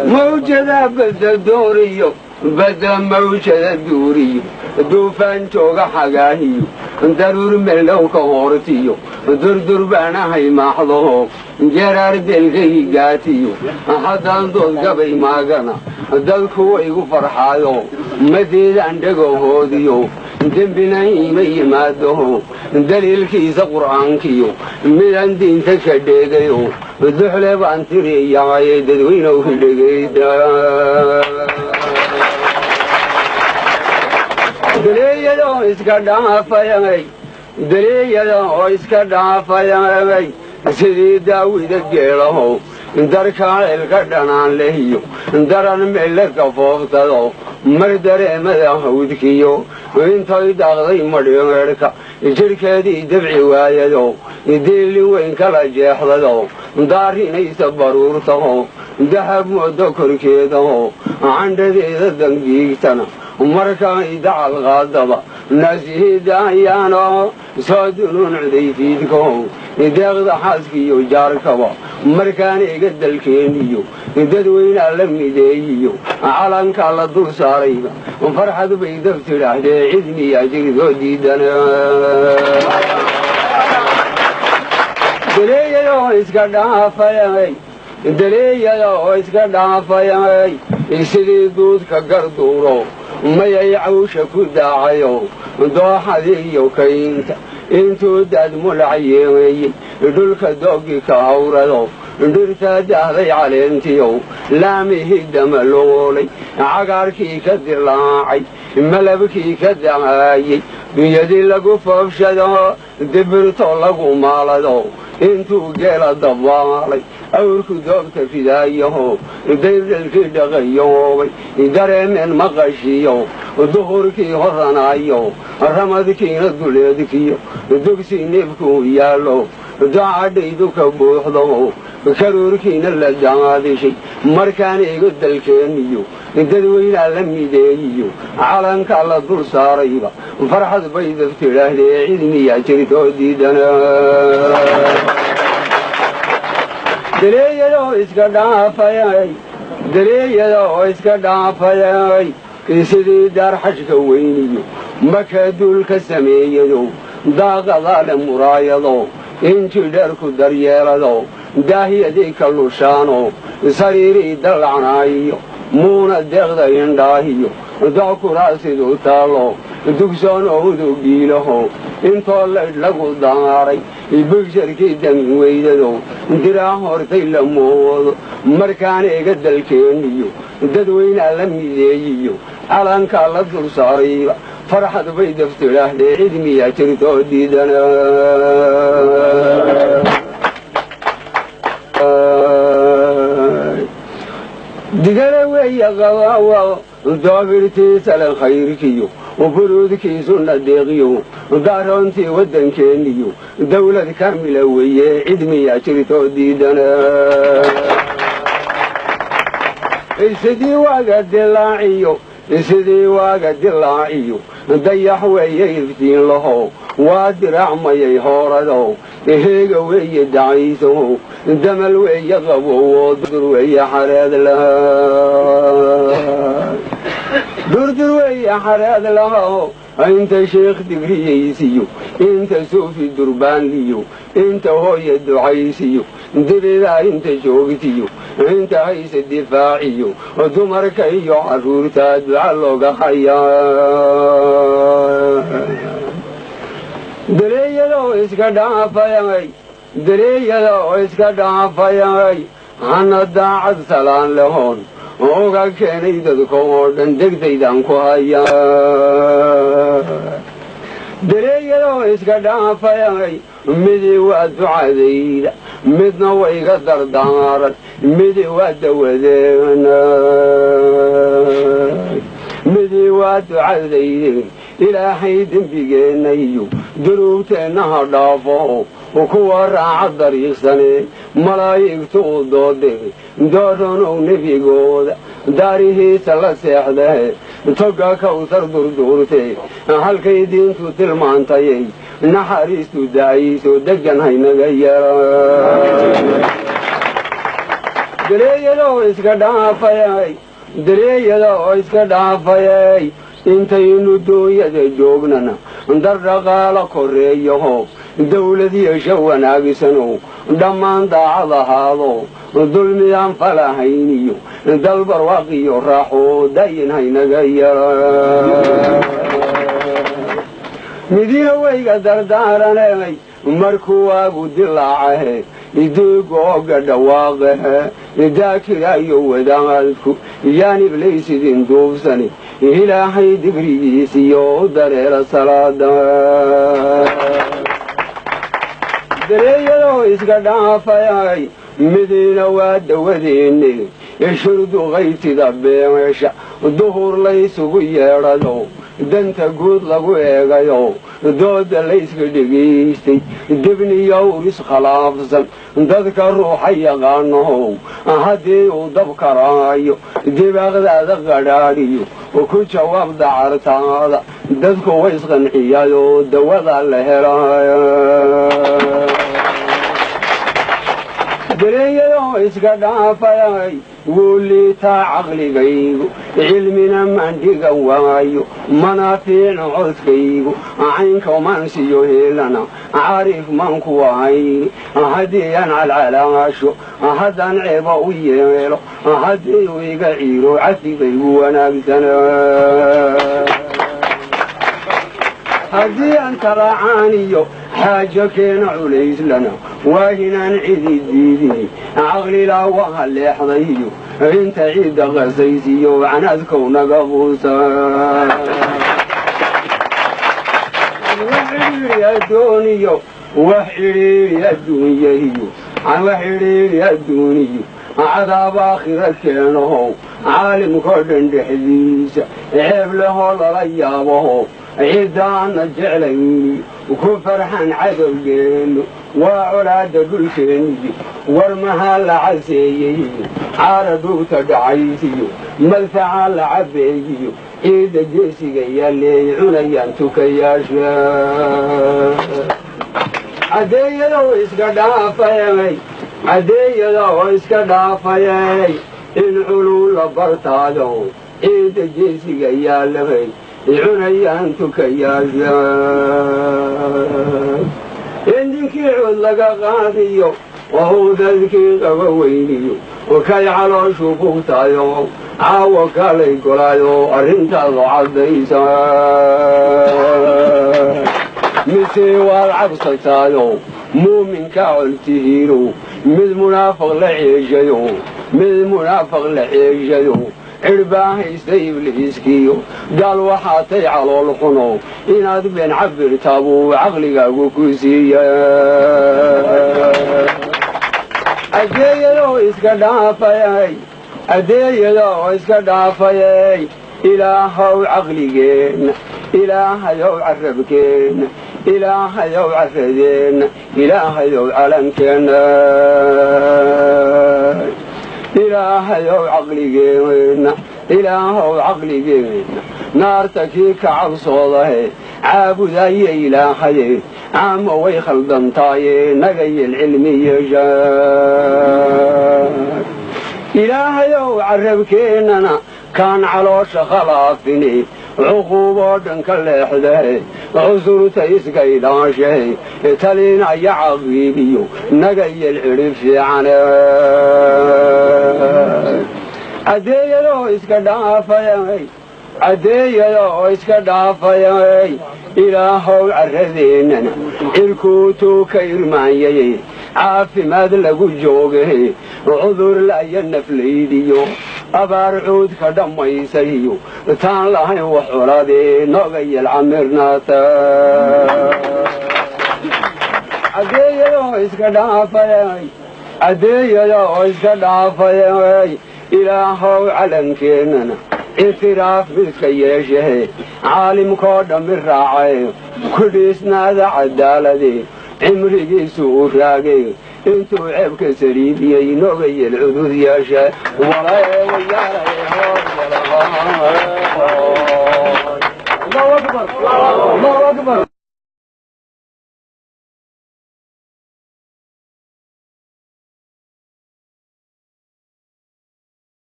موجة بدل دوريو بدل موجة دوريو دوفان جوغا حقاهيو ضرور ملو كهورتيو دردر بانا هاي محضو جرار دلغي قاتيو حدان دول قبي ماغانا دلكو ايغو فرحايو مديد عندقو هوديو دنبناي ميمادو دليل كيس قرآن كيو ميدان دين تكدقيو دحلب انتري ياي ددوينو هدقيدا دليلو اسكدام فاياي دليلو اسكدام فاياي سيدي داوود الجيلو darkaan ilka dhanaan lehiyo daran meelka foofsado mar dareemada hawdkiyo intay daaqday madhiirka jirkeedii dabci waayado deeli weyn kala jeexdado daarinaysa baruurtaho dahab moodo korkeedaho candhadeeda dangiigtana markaan dacal qaadaba nasiida ayaano soo dunuun cudayfiidko deeqda xaaskiyo jaarkaba markaan iga dalkeeniyo dadweynaa la mideeyiyo calanka la dul saarayba farxad bay dab tidhaahdee cidniyaa jiridoo diidana daleeyadoo iska dhaafayay daleeyadoo iska dhaafayay sidii duudka garduuro mayay cawsha ku daacayo dooxadiiyo kaynta intuu daad mulacayeeyey dhulka doogi ka hawrado dhirtaa daahday caleentiyow laamihii damaloolay cagaarkii ka dilaacay malabkii ka dacaayey dunyadii lagu foofshado dibirto lagu maalado intuu geela dabaalay awrku doobta fidaayaho daydalkii dhaqayoobay dareemeen maqashiyo duhurkii horanaayo ramadkiina duleedkiyo dugsii neefkuu yaallo dacadhaydu ka buuxdo karuurkiina la daadishay markaan iga dalkeeniyo dadweynaa la mideeyiyo calanka la dul saarayba farxad bay dab tidhaahdee cidniyaa jirtoo diidana daleeyadoo iska dhaafayay daleeyadoo iska dhaafayay sidii daar xashka weyniyo markaa duulka sameeyado daaqadaale muraayado intii dheerku daryeelado daahiyadii ka lushaano sariirii dallacnaayiyo muuna deeqda indhaahiyo dockuraasiduu taallo dugsoon owdu giilaho intoo laydh lagu daaray bigsharkii danweydadow diraa hortay la moodo markaan iga dalkeeniyo dadweynaa la mideeyiyo calankaa la dul saarayba farxad bay dab tidhaahdee cidmiyaa jirtoo diidana digala weeya qabaawa doobirtiisa le khayrkiyo buruudkiisuna deeqiyo daaroontii waddankeeniyo dawlad kaamila weeye cidmiyaa jirtoo diidana sidii waaga dilaaciyo dayax weeye iftiin laho waa diraacmayay hoorado heega weeye dacaysaho damal weeye qabowo durdur weeye xareed laho inta sheekh digriyaysiyo inta suufi durbaanliyo inta hooya ducaysiyo dibidaa inta joogtiyo inta hayse difaaciyo dumarka iyo carruurtaa duca looga hayaa daleeyadoo iska dhaafayay hana daacad salaan lahoon oga keenay dadka oo dhan degdaydaan ku hayaa daleeyadoo iska dhaafayay midii waa ducadayda midna wayga dardaaran midii waa dawadeena midii waa ducadayda ilaahay dembigeenna iyo dunuubteenna ha dhaafo kuwa raaca dariiqsane malaa'igtu u doodee dooronow nebigooda daarihiisa la seexdee toga kawsar durduurtee halkay diintu tilmaantayay naxariistu da'ayso deggan haynaga yara dareeyadoo iska dhaafayay dareeyadoo iska dhaafayay intaynu dooyada joognana dardhaqaala korreeyaho dawlad yeesha wanaagsanow dhammaan daacad ahaado dulmiyaan falahayniyo dalbarwaaqiyo raaxo dayin haynaga yara midiina wayga dardaaranay markuu waagu dilaacahe idiigooga dhawaaqahe daakiraayo wadaadku yaan iblaysidin duubsani ilaahay digrigiisiyo dareera salaada dareeyadoo iska dhaafayay midiina waa dawadeenne shurdu qaytida beesha duhur laysugu yeedhayo danta guud lagu eegayo dooda layska dhegaystay dibniyowr iskhilaafsan dadka ruuxa yaqaanow haddii uu dab karaayo dibaaqdaada qadhaadhiyo ku jawaab dacartaada dadku way isqanciyayoo dawada la helaya dareeyadoo iska dhaafayay wuu liitaa caqligaygu cilmina mandhigan waayo mana fiicno codkaygu caynka mansiyo helana caarif manku ahayni haddii aan calcalaasho haddaan ceeba u yeelo haddii uu iga ciiro cafigaygu wanaagsana haddii aan talacaaniyo xaajo keena culayslana waa inaan cidi diidini caqlilaa waa leexdayo inta ciidda qasaysiyo canaadkow naga quusa wax cidhiiri adduuniyo cadaab aakhira keenohow caalimkoo dhan dhexdiisa ceeb lehoo lala yaabaho ciddaana jeclayni ku farxan cadowgeennu waa colaadda dhulkeenniyi war mahaa la caseeyey caara dhugta dhacaysiyo madfacaa la cabbeeyiyo ciidda geesiga yaalleey cunayaan tukayaasha caddeeyadoo iska dhaafayay in culuu la bartaado ciidda geesiga yaallabay cunayaan tukayaasha in dinkii cod laga qaadiyo wahuu dadkii qaba weyniyo kay calooshu bugtayo caawa kalay golayo arrintaadu caddaysa mise waad cabsataayo muuminka coltihiino mid munaafiq la ceeshayo cirbaa haysta ibliiskiyo gaal waxaatay calool xuno inaad been cabirtaa buu caqligaagu ku siiya adeeyadoo iska dhaafayay ilaahow caqligeenna ilaahayow carabkeenna ilaahayow caradeenna ilaahayow calankeenna ilaahayow caqligeenna naarta kii ka cabsoodahe caabudaya ilaahaye caama way khaldantaaye nagayel cilmi yeeshaa ilaahayow carabkeennana kaan caloosha khalaafine cuquuboo dhan ka leexdahe cusurta iskaydhaashahe talinaya caqiibiyo nagayel cidhi fiicane caddeeyadoo iska dhaafayay ilaahow carradeennana cirkuutuu ka irmaanyayey caafimaad lagu joogahe cudur la'ya naflaydiyo abaar cuudka dhammaysayo taan lahayn wax culadee nogayel camirnaata caddeeyadoo iska dhaafayay ilaahow calankeenana itiraaf midka yeeshahe caalimkoo dhammi raacay ku dhiisnaada cadaaladee cimrigiisu u raagay intuu ceebka saliidiyey nogayel cudud yeesha